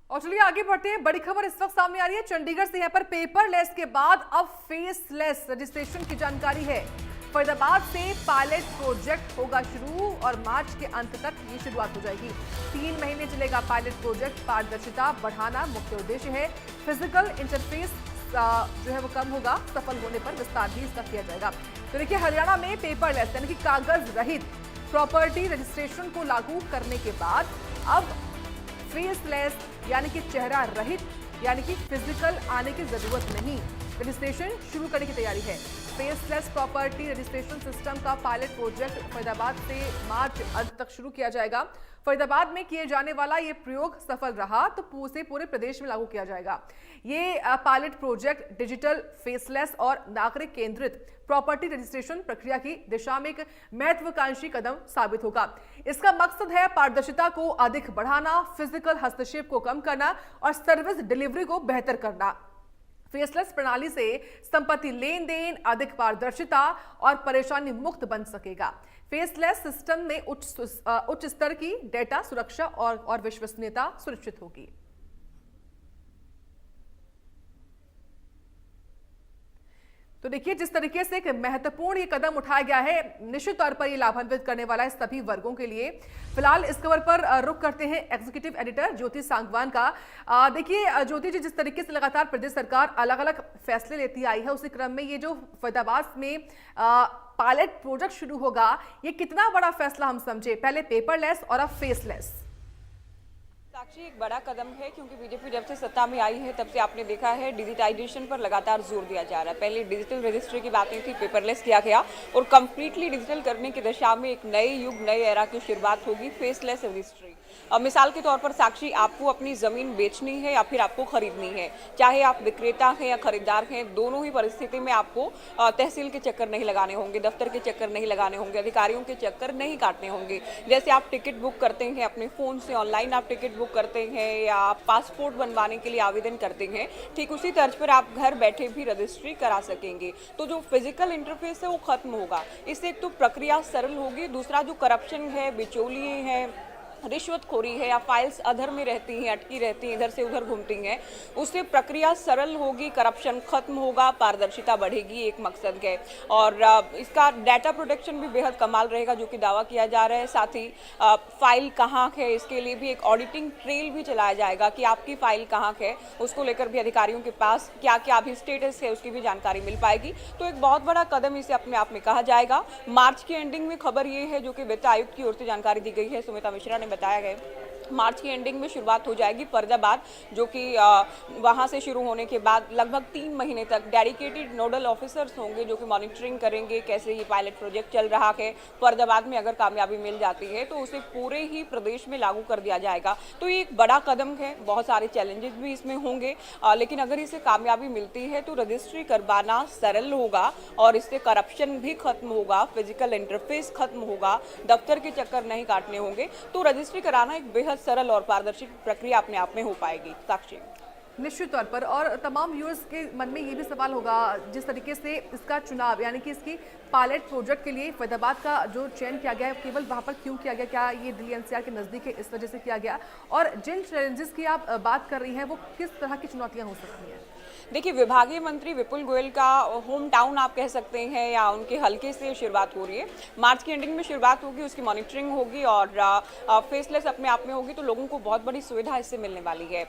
और चलिए आगे बढ़ते हैं। बड़ी खबर इस वक्त सामने आ रही है चंडीगढ़ से। यहाँ पर पेपरलेस के बाद अब फेसलेस रजिस्ट्रेशन की जानकारी है। फरीदाबाद से पायलट प्रोजेक्ट होगा शुरू और मार्च के अंत तक ये शुरुआत हो जाएगी। 3 महीने चलेगा पायलट प्रोजेक्ट। पारदर्शिता बढ़ाना मुख्य उद्देश्य है। फिजिकल इंटरफेस जो है वो कम होगा। सफल होने पर विस्तार भी इसका किया जाएगा। तो देखिए, हरियाणा में पेपरलेस यानी कि कागज रहित प्रॉपर्टी रजिस्ट्रेशन को लागू करने के बाद अब फेसलेस यानी कि चेहरा रहित यानी कि फिजिकल आने की जरूरत नहीं, रजिस्ट्रेशन शुरू करने की तैयारी है। फेसलेस प्रॉपर्टी रजिस्ट्रेशन सिस्टम का पायलट प्रोजेक्ट फरीदाबाद से मार्च अंत तक शुरू किया जाएगा। फरीदाबाद में किए जाने वाला ये प्रयोग सफल रहा तो पूरे प्रदेश में लागू किया जाएगा। ये पायलट प्रोजेक्ट डिजिटल, फेसलेस और नागरिक केंद्रित प्रॉपर्टी रजिस्ट्रेशन प्रक्रिया की दिशा में एक महत्वाकांक्षी कदम साबित होगा। इसका मकसद है पारदर्शिता को अधिक बढ़ाना, फिजिकल हस्तक्षेप को कम करना और सर्विस डिलीवरी को बेहतर करना। फेसलेस प्रणाली से संपत्ति लेन देन अधिक पारदर्शिता और परेशानी मुक्त बन सकेगा। फेसलेस सिस्टम में उच्च स्तर की डेटा सुरक्षा और विश्वसनीयता सुनिश्चित होगी। तो देखिए, जिस तरीके से एक महत्वपूर्ण ये कदम उठाया गया है, निश्चित तौर पर ये लाभान्वित करने वाला है सभी वर्गों के लिए। फिलहाल इस खबर पर रुख करते हैं एग्जीक्यूटिव एडिटर ज्योति सांगवान का। देखिए ज्योति जी, जिस तरीके से लगातार प्रदेश सरकार अलग अलग फैसले लेती आई है, उसी क्रम में ये जो फरीदाबाद में पायलट प्रोजेक्ट शुरू होगा, ये कितना बड़ा फैसला हम समझे? पहले पेपरलेस और अब फेसलेस। साक्षी, एक बड़ा कदम है क्योंकि बीजेपी जब से सत्ता में आई है तब से आपने देखा है डिजिटाइजेशन पर लगातार जोर दिया जा रहा है। पहले डिजिटल रजिस्ट्री की बातें थी, पेपरलेस किया गया और कंप्लीटली डिजिटल करने की दिशा में एक नए युग, नए एरा की शुरुआत होगी, फेसलेस रजिस्ट्री। मिसाल के तौर पर साक्षी, आपको अपनी जमीन बेचनी है या फिर आपको खरीदनी है, चाहे आप विक्रेता हैं या खरीदार हैं, दोनों ही परिस्थिति में आपको तहसील के चक्कर नहीं लगाने होंगे, दफ्तर के चक्कर नहीं लगाने होंगे, अधिकारियों के चक्कर नहीं काटने होंगे। जैसे आप टिकट बुक करते हैं अपने फोन से, ऑनलाइन आप टिकट बुक करते हैं या आप पासपोर्ट बनवाने के लिए आवेदन करते हैं, ठीक उसी तर्ज पर आप घर बैठे भी रजिस्ट्री करा सकेंगे। तो जो फिजिकल इंटरफेस है वो खत्म होगा। इससे एक तो प्रक्रिया सरल होगी, दूसरा जो करप्शन है, बिचौलिए हैं, रिश्वतखोरी है या फाइल्स अधर में रहती हैं, अटकी रहती हैं, इधर से उधर घूमती हैं, उससे प्रक्रिया सरल होगी, करप्शन खत्म होगा, पारदर्शिता बढ़ेगी, एक मकसद है। और इसका डाटा प्रोटेक्शन भी बेहद कमाल रहेगा जो कि दावा किया जा रहा है। साथ ही फाइल कहाँ है, इसके लिए भी एक ऑडिटिंग ट्रेल भी चलाया जाएगा कि आपकी फाइल कहाँ है, उसको लेकर भी अधिकारियों के पास क्या क्या अभी स्टेटस है उसकी भी जानकारी मिल पाएगी। तो एक बहुत बड़ा कदम इसे अपने आप में कहा जाएगा। मार्च की एंडिंग में खबर ये है जो कि वित्त आयुक्त की ओर से जानकारी दी गई है, सुमिता मिश्रा ने बताया गया, मार्च की एंडिंग में शुरुआत हो जाएगी। फरीदाबाद जो कि वहां से शुरू होने के बाद लगभग 3 महीने तक डेडिकेटेड नोडल ऑफिसर्स होंगे जो कि मॉनिटरिंग करेंगे कैसे ये पायलट प्रोजेक्ट चल रहा है। फरीदाबाद में अगर कामयाबी मिल जाती है तो उसे पूरे ही प्रदेश में लागू कर दिया जाएगा। तो ये एक बड़ा कदम है, बहुत सारे चैलेंजेस भी इसमें होंगे, लेकिन अगर इसे कामयाबी मिलती है तो रजिस्ट्री करवाना सरल होगा और इससे करप्शन भी खत्म होगा, फिजिकल इंटरफेस खत्म होगा, दफ्तर के चक्कर नहीं काटने होंगे। तो रजिस्ट्री कराना एक बेहद सरल और पारदर्शी प्रक्रिया अपने आप में हो पाएगी। साक्षी, निश्चित तौर पर, और तमाम व्यूअर्स के मन में ये भी सवाल होगा जिस तरीके से इसका चुनाव यानी कि इसकी पायलट प्रोजेक्ट के लिए फरीदाबाद का जो चयन किया गया है, केवल वहां पर क्यों किया गया? क्या ये दिल्ली एनसीआर के नजदीक है इस वजह से किया गया? और जिन चैलेंजेस की आप बात कर रही हैं वो किस तरह की चुनौतियां हो सकती हैं? देखिए, विभागीय मंत्री विपुल गोयल का होम टाउन आप कह सकते हैं या उनके हल्के से शुरुआत हो रही है। मार्च की एंडिंग में शुरुआत होगी, उसकी मॉनिटरिंग होगी और फेसलेस अपने आप में होगी, तो लोगों को बहुत बड़ी सुविधा इससे मिलने वाली है।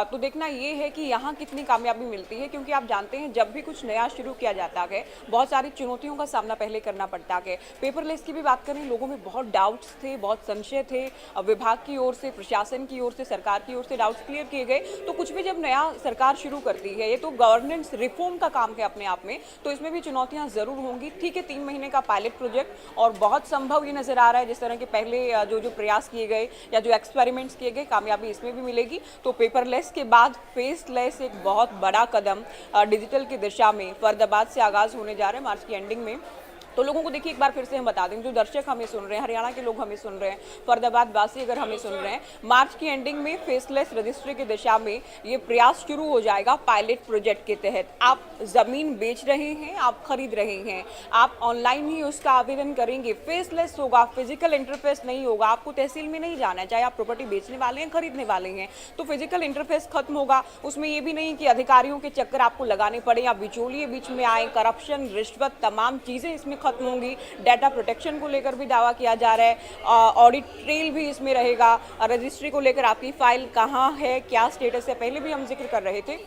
तो देखना ये है कि यहाँ कितनी कामयाबी मिलती है, क्योंकि आप जानते हैं जब भी कुछ नया शुरू किया जाता है बहुत सारी चुनौतियों का सामना पहले करना पड़ता है। पेपरलेस की भी बात करें, लोगों में बहुत डाउट्स थे, बहुत संशय थे, विभाग की ओर से, प्रशासन की ओर से, सरकार की ओर से डाउट्स क्लियर किए गए। तो कुछ भी जब नया सरकार शुरू करती है, ये तो गवर्नेंस रिफॉर्म का काम है अपने आप में, तो इसमें भी चुनौतियां जरूर होंगी। ठीक है, 3 महीने का पायलट प्रोजेक्ट और बहुत संभव ये नजर आ रहा है जिस तरह के पहले जो प्रयास किए गए या जो एक्सपेरिमेंट्स किए गए, कामयाबी इसमें भी मिलेगी। तो पेपरलेस के बाद फेसलेस एक बहुत बड़ा कदम डिजिटल की दिशा में फरीदाबाद से आगाज होने जा रहा है मार्च की एंडिंग में। तो लोगों को देखिए एक बार फिर से हम बता दें, जो दर्शक हमें सुन रहे हैं, हरियाणा के लोग हमें सुन रहे हैं, फरीदाबाद वासी अगर हमें सुन रहे हैं, मार्च की एंडिंग में फेसलेस रजिस्ट्री की दिशा में ये प्रयास शुरू हो जाएगा। पायलट प्रोजेक्ट के तहत आप जमीन बेच रहे हैं, आप खरीद रहे हैं, आप ऑनलाइन ही उसका आवेदन करेंगे, फेसलेस होगा, फिजिकल इंटरफेस नहीं होगा, आपको तहसील में नहीं जाना है, चाहे आप प्रॉपर्टी बेचने वाले हैं, खरीदने वाले हैं, तो फिजिकल इंटरफेस खत्म होगा। उसमें ये भी नहीं कि अधिकारियों के चक्कर आपको लगाने पड़े या बिचौलिए बीच में आए, करप्शन, रिश्वत, तमाम चीजें इसमें खत्म होंगी। डाटा प्रोटेक्शन को लेकर भी दावा किया जा रहा है, ऑडिट ट्रेल भी इसमें रहेगा, रजिस्ट्री को लेकर आपकी फाइल कहाँ है, क्या स्टेटस है, पहले भी हम जिक्र कर रहे थे।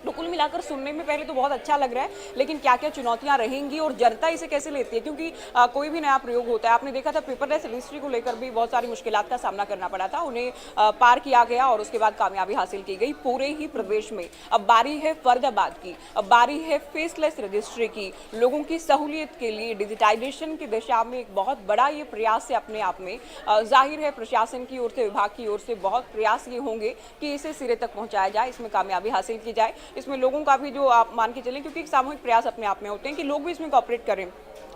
तो कुल मिलाकर सुनने में पहले तो बहुत अच्छा लग रहा है, लेकिन क्या क्या चुनौतियां रहेंगी और जनता इसे कैसे लेती है, क्योंकि कोई भी नया प्रयोग होता है, आपने देखा था पेपरलेस रजिस्ट्री को लेकर भी बहुत सारी मुश्किलात का सामना करना पड़ा था, उन्हें पार किया गया और उसके बाद कामयाबी हासिल की गई पूरे ही प्रदेश में। अब बारी है फरीदाबाद की, अब बारी है फेसलेस रजिस्ट्री की। लोगों की सहूलियत के लिए डिजिटाइजेशन की दिशा में एक बहुत बड़ा ये प्रयास है अपने आप में। जाहिर है प्रशासन की ओर से, विभाग की ओर से बहुत प्रयास ये होंगे कि इसे सिरे तक पहुंचाया जाए, इसमें कामयाबी हासिल की जाए। इसमें लोगों का भी जो आप मान के चलें, क्योंकि एक सामूहिक प्रयास अपने आप में होते हैं कि लोग भी इसमें कोऑपरेट करें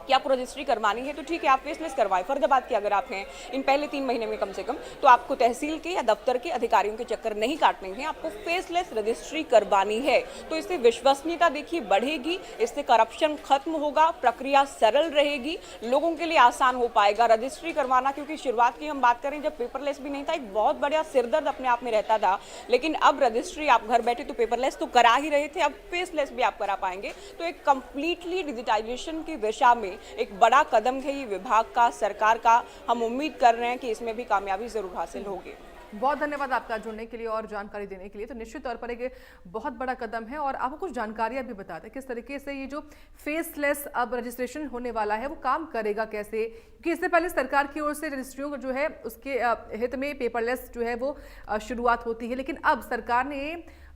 कि आपको रजिस्ट्री करवानी है तो ठीक है, आप फेसलेस करवाएं। फरीदाबाद के अगर आप हैं इन पहले 3 महीने में कम से कम, तो आपको तहसील के या दफ्तर के अधिकारियों के चक्कर नहीं काटने हैं, आपको फेसलेस रजिस्ट्री करवानी है। तो इससे विश्वसनीयता देखिए बढ़ेगी, इससे करप्शन खत्म होगा, प्रक्रिया सरल रहेगी, लोगों के लिए आसान हो पाएगा रजिस्ट्री करवाना। क्योंकि शुरुआत की हम बात करें जब पेपरलेस भी नहीं था, एक बहुत बड़ा सिरदर्द अपने आप में रहता था, लेकिन अब रजिस्ट्री आप घर बैठे तो पेपरलेस तो करा ही रहे थे, अब फेसलेस भी आप करा पाएंगे। तो एक कंप्लीटली डिजिटाइजेशन की दिशा में एक बड़ा कदम है ये विभाग का, सरकार का। हम उम्मीद कर रहे हैं कि इसमें भी कामयाबी जरूर हासिल होगी। बहुत धन्यवाद आपका जुड़ने के लिए और जानकारी देने के लिए। तो निश्चित तौर पर एक बहुत बड़ा कदम है और आपको कुछ जानकारियां भी बताते हैं किस तरीके से ये जो फेसलेस अब रजिस्ट्रेशन होने वाला है वो काम करेगा कैसे, क्योंकि इससे पहले सरकार की ओर से रजिस्ट्रियों को जो है उसके हित में पेपरलेस जो है वो शुरुआत होती है, लेकिन अब सरकार ने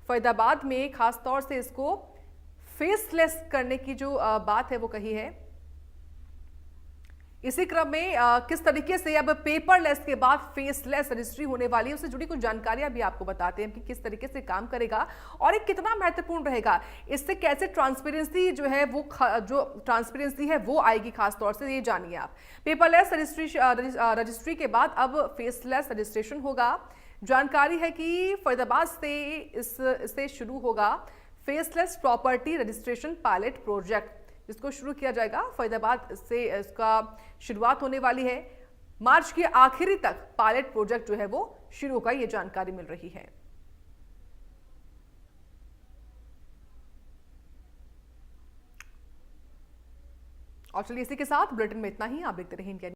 फरीदाबाद में खास तौर से इसको फेसलेस करने की जो बात है वो कही है। इसी क्रम में किस तरीके से अब पेपरलेस के बाद फेसलेस रजिस्ट्री होने वाली है उससे जुड़ी कुछ जानकारियां भी आपको बताते हैं कि किस तरीके से काम करेगा और ये कितना महत्वपूर्ण रहेगा, इससे कैसे ट्रांसपेरेंसी जो है वो ट्रांसपेरेंसी है वो आएगी, खास तौर से ये जानिए आप। पेपरलेस रजिस्ट्री के बाद अब फेसलेस रजिस्ट्रेशन होगा। जानकारी है कि फरीदाबाद से इससे शुरू होगा faceless property registration pilot project, जिसको शुरू किया जाएगा। फरीदाबाद से इसका शुरुआत होने वाली है, मार्च के आखिरी तक पायलट प्रोजेक्ट जो है वो शुरू होगा, ये जानकारी मिल रही है। और चलिए इसी के साथ बुलेटिन में इतना ही। आप देखते रहिए इंडिया।